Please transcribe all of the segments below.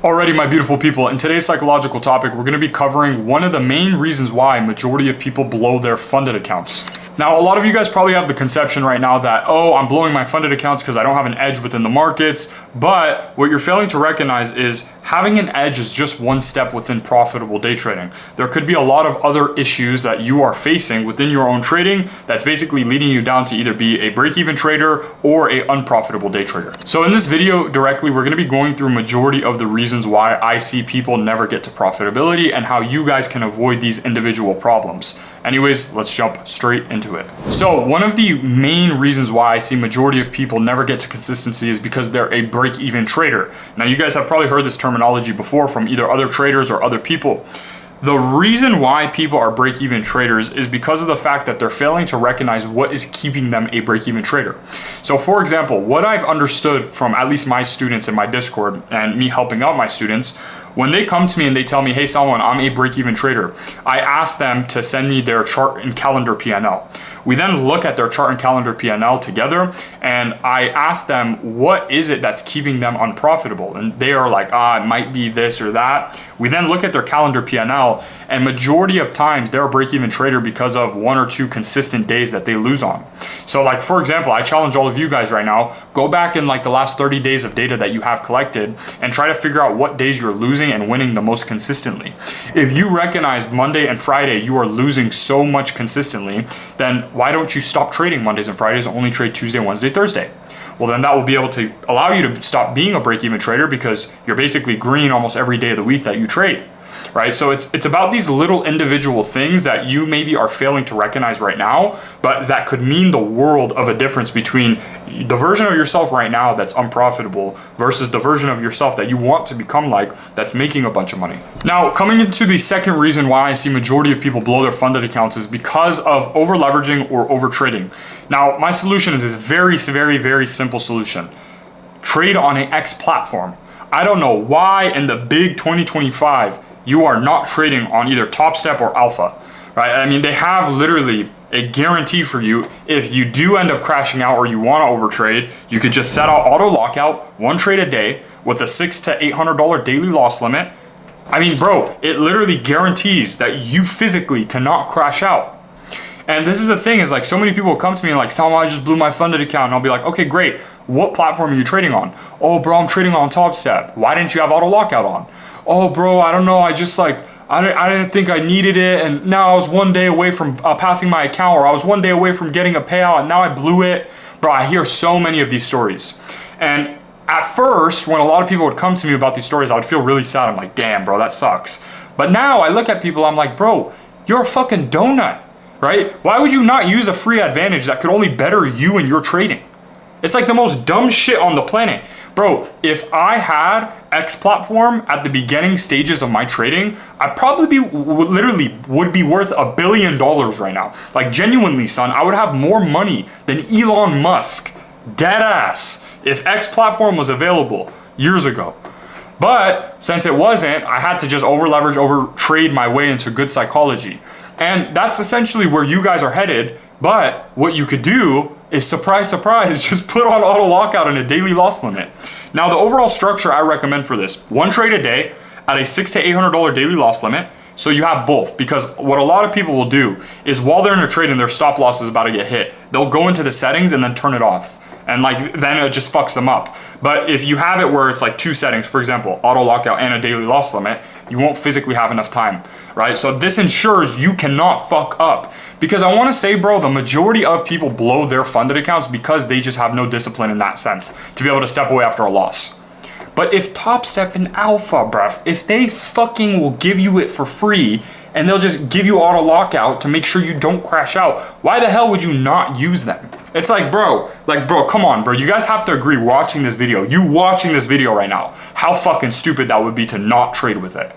Alrighty, my beautiful people, in today's psychological topic, we're going to be covering one of the main reasons why majority of people blow their funded accounts. Now, a lot of you guys probably have the conception right now that, oh, I'm blowing my funded accounts because I don't have an edge within the markets. But what you're failing to recognize is having an edge is just one step within profitable day trading. There could be a lot of other issues that you are facing within your own trading that's basically leading you down to either be a break-even trader or a unprofitable day trader. So in this video directly, we're going to be going through majority of the reasons why I see people never get to profitability and how you guys can avoid these individual problems. Anyways, let's jump straight into it. So one of the main reasons why I see majority of people never get to consistency is because they're a break-even trader. Now you guys have probably heard this terminology before from either other traders or other people. The reason why people are break-even traders is because of the fact that they're failing to recognize what is keeping them a break-even trader. So for example, what I've understood from at least my students in my Discord and me helping out my students, when they come to me and they tell me, hey Salman, I'm a break-even trader, I ask them to send me their chart and calendar P&L. We then look at their chart and calendar P&L together, and I ask them, what is it that's keeping them unprofitable? And they are like, it might be this or that. We then look at their calendar P&L, and majority of times they're a break-even trader because of one or two consistent days that they lose on. So like, for example, I challenge all of you guys right now, go back in like the last 30 days of data that you have collected and try to figure out what days you're losing and winning the most consistently. If you recognize Monday and Friday you are losing so much consistently, then why don't you stop trading Mondays and Fridays and only trade Tuesday, Wednesday, Thursday? Well, then that will be able to allow you to stop being a break-even trader because you're basically green almost every day of the week that you trade, right? So it's about these little individual things that you maybe are failing to recognize right now, but that could mean the world of a difference between the version of yourself right now that's unprofitable versus the version of yourself that you want to become like that's making a bunch of money. Now, coming into the second reason why I see majority of people blow their funded accounts is because of over leveraging or over trading. Now, my solution is this very simple solution. Trade on an X platform. I don't know why in the big 2025 you are not trading on either Top Step or Alpha, right? I mean, they have literally a guarantee for you. If you do end up crashing out or you want to overtrade, you could just set out auto lockout, one trade a day with a $600 to $800 daily loss limit. I mean, bro, it literally guarantees that you physically cannot crash out. And this is the thing, is like so many people come to me and like, Salman, I just blew my funded account. And I'll be like, okay, great. What platform are you trading on? Oh, bro, I'm trading on Top Step. Why didn't you have auto lockout on? Oh, bro, I don't know. I just like, I didn't think I needed it. And now I was one day away from passing my account, or I was one day away from getting a payout and now I blew it. Bro, I hear so many of these stories. And at first, when a lot of people would come to me about these stories, I would feel really sad. I'm like, damn, bro, that sucks. But now I look at people, I'm like, bro, you're a fucking donut. Right? Why would you not use a free advantage that could only better you and your trading? It's like the most dumb shit on the planet. Bro, if I had X platform at the beginning stages of my trading, I'd probably literally would be worth $1 billion right now. Like genuinely, son, I would have more money than Elon Musk. Dead ass. If X platform was available years ago. But since it wasn't, I had to just over leverage, over trade my way into good psychology. And that's essentially where you guys are headed. But what you could do is, surprise, surprise, just put on auto lockout and a daily loss limit. Now, the overall structure I recommend for this, one trade a day at a $600 to $800 daily loss limit. So you have both, because what a lot of people will do is while they're in a trade and their stop loss is about to get hit, they'll go into the settings and then turn it off. And like, then it just fucks them up. But if you have it where it's like two settings, for example, auto lockout and a daily loss limit, you won't physically have enough time, right? So this ensures you cannot fuck up. Because I wanna say, bro, the majority of people blow their funded accounts because they just have no discipline in that sense to be able to step away after a loss. But if Top Step and Alpha, bruv, if they fucking will give you it for free and they'll just give you auto lockout to make sure you don't crash out, why the hell would you not use them? It's like, bro, come on, bro. You guys have to agree watching this video, you watching this video right now, how fucking stupid that would be to not trade with it.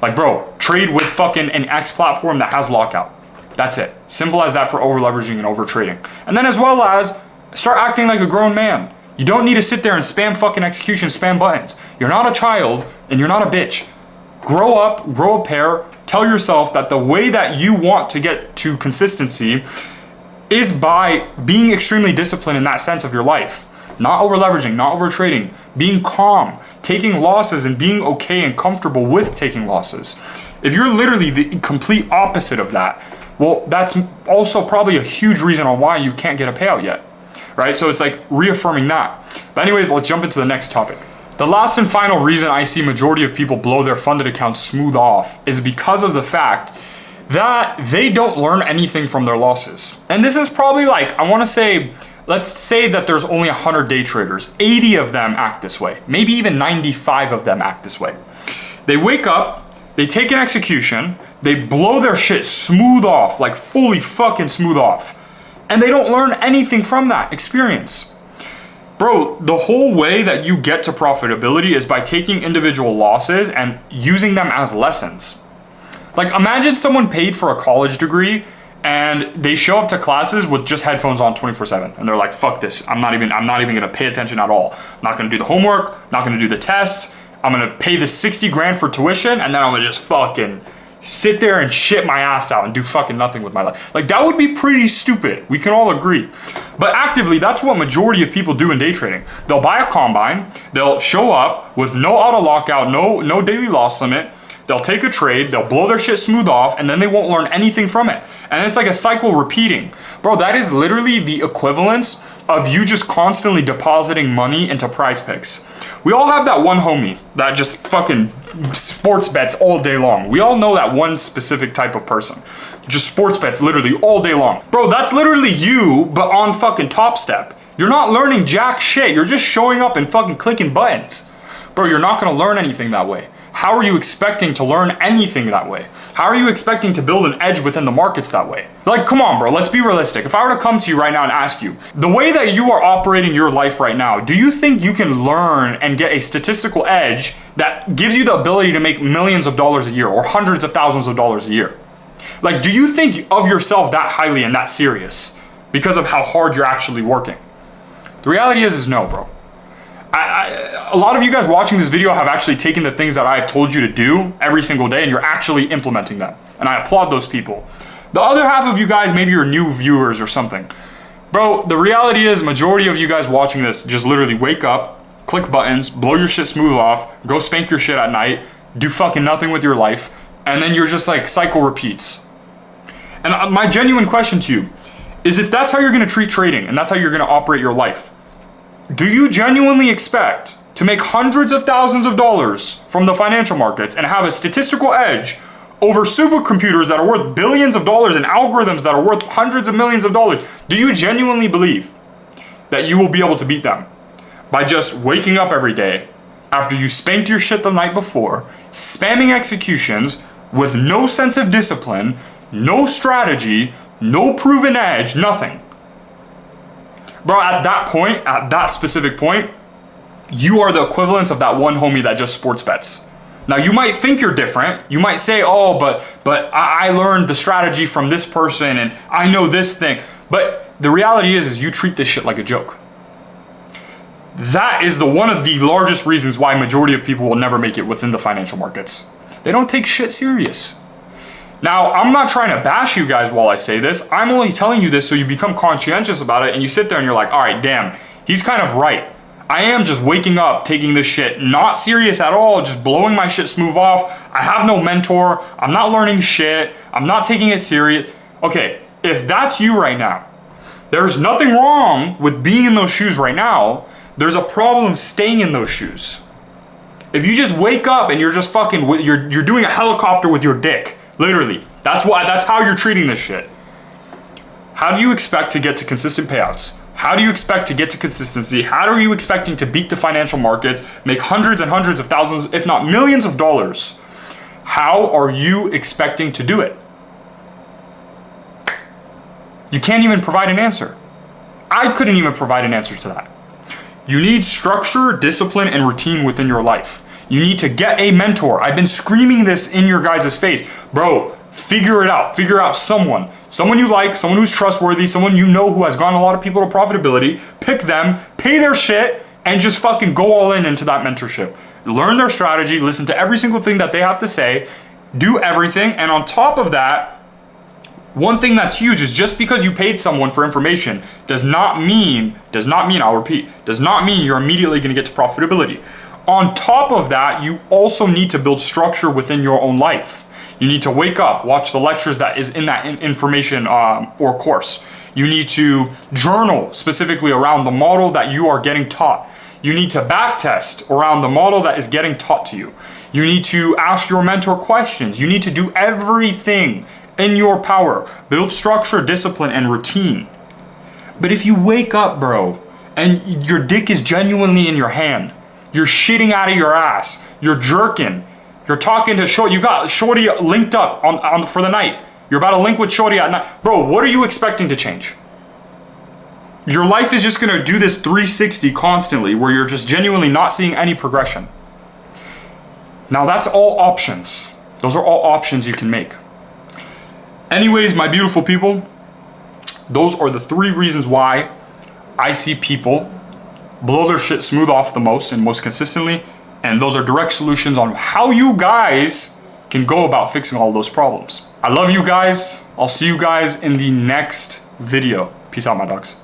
Like, bro, trade with fucking an X platform that has lockout. That's it. Simple as that for over leveraging and over trading. And then as well as start acting like a grown man. You don't need to sit there and spam fucking execution, spam buttons. You're not a child and you're not a bitch. Grow up, grow a pair. Tell yourself that the way that you want to get to consistency is by being extremely disciplined in that sense of your life. not over leveraging, not over trading, being calm, taking losses and being okay and comfortable with taking losses. If you're literally the complete opposite of that, well, that's also probably a huge reason on why you can't get a payout yet, right? So it's like reaffirming that. But anyways, let's jump into the next topic. The last and final reason I see majority of people blow their funded accounts smooth off is because of the fact that they don't learn anything from their losses. And this is probably like, I want to say, let's say that there's only 100 day traders. 80 of them act this way. Maybe even 95 of them act this way. They wake up, they take an execution, they blow their shit smooth off, like fully fucking smooth off. And they don't learn anything from that experience. Bro, the whole way that you get to profitability is by taking individual losses and using them as lessons. Like, imagine someone paid for a college degree and they show up to classes with just headphones on 24/7 and they're like, fuck this, I'm not even gonna pay attention at all. I'm not gonna do the homework, not gonna do the tests, I'm gonna pay the 60 grand for tuition and then I'm gonna just fucking sit there and shit my ass out and do fucking nothing with my life. Like, that would be pretty stupid. We can all agree. But actively, that's what majority of people do in day trading. They'll buy a combine, they'll show up with no auto lockout, no daily loss limit, they'll take a trade, they'll blow their shit smooth off, and then they won't learn anything from it. And it's like a cycle repeating. Bro, that is literally the equivalence of you just constantly depositing money into Prize Picks. We all have that one homie that just fucking sports bets all day long. We all know that one specific type of person. Just sports bets literally all day long. Bro, that's literally you, but on fucking Top Step. You're not learning jack shit. You're just showing up and fucking clicking buttons. Bro, you're not gonna learn anything that way. How are you expecting to learn anything that way? How are you expecting to build an edge within the markets that way? Like, come on, bro, let's be realistic. If I were to come to you right now and ask you, the way that you are operating your life right now, do you think you can learn and get a statistical edge that gives you the ability to make millions of dollars a year or hundreds of thousands of dollars a year? Like, do you think of yourself that highly and that serious because of how hard you're actually working? The reality is no, bro. A lot of you guys watching this video have actually taken the things that I've told you to do every single day and you're actually implementing them. And I applaud those people. The other half of you guys, maybe you're new viewers or something. Bro, the reality is majority of you guys watching this just literally wake up, click buttons, blow your shit smooth off, go spank your shit at night, do fucking nothing with your life, and then you're just like cycle repeats. And my genuine question to you is, if that's how you're gonna treat trading and that's how you're gonna operate your life, do you genuinely expect to make hundreds of thousands of dollars from the financial markets and have a statistical edge over supercomputers that are worth billions of dollars and algorithms that are worth hundreds of millions of dollars? Do you genuinely believe that you will be able to beat them by just waking up every day after you spanked your shit the night before, spamming executions with no sense of discipline, no strategy, no proven edge, nothing? Bro, at that point, at that specific point, you are the equivalence of that one homie that just sports bets. Now, you might think you're different. You might say, oh, but I learned the strategy from this person and I know this thing. But the reality is you treat this shit like a joke. That is one of the largest reasons why majority of people will never make it within the financial markets. They don't take shit serious. Now, I'm not trying to bash you guys while I say this. I'm only telling you this so you become conscientious about it and you sit there and you're like, all right, damn, he's kind of right. I am just waking up, taking this shit not serious at all, just blowing my shit smooth off. I have no mentor. I'm not learning shit. I'm not taking it serious. Okay, if that's you right now, there's nothing wrong with being in those shoes right now. There's a problem staying in those shoes. If you just wake up and you're just fucking, you're doing a helicopter with your dick. Literally, that's how you're treating this shit. How do you expect to get to consistent payouts? How do you expect to get to consistency? How are you expecting to beat the financial markets, make hundreds and hundreds of thousands, if not millions of dollars? How are you expecting to do it? You can't even provide an answer. I couldn't even provide an answer to that. You need structure, discipline, and routine within your life. You need to get a mentor. I've been screaming this in your guys' face. Bro, figure it out. Figure out someone you like, someone who's trustworthy, someone you know who has gotten a lot of people to profitability. Pick them, pay their shit, and just fucking go all in into that mentorship. Learn their strategy, listen to every single thing that they have to say, do everything, and on top of that, One thing that's huge is just because you paid someone for information does not mean, I'll repeat, does not mean you're immediately going to get to profitability. On top of that, you also need to build structure within your own life. You need to wake up, watch the lectures that is in that information or course. You need to journal specifically around the model that you are getting taught. You need to backtest around the model that is getting taught to you. You need to ask your mentor questions. You need to do everything in your power. Build structure, discipline, and routine. But if you wake up, bro, and your dick is genuinely in your hand, you're shitting out of your ass, you're jerking, you're talking to Shorty, you got Shorty linked up on for the night, you're about to link with Shorty at night, bro, what are you expecting to change? Your life is just gonna do this 360 constantly where you're just genuinely not seeing any progression. Now that's all options. Those are all options you can make. Anyways, my beautiful people, those are the 3 reasons why I see people blow their shit smooth off the most and most consistently. And those are direct solutions on how you guys can go about fixing all those problems. I love you guys. I'll see you guys in the next video. Peace out, my dogs.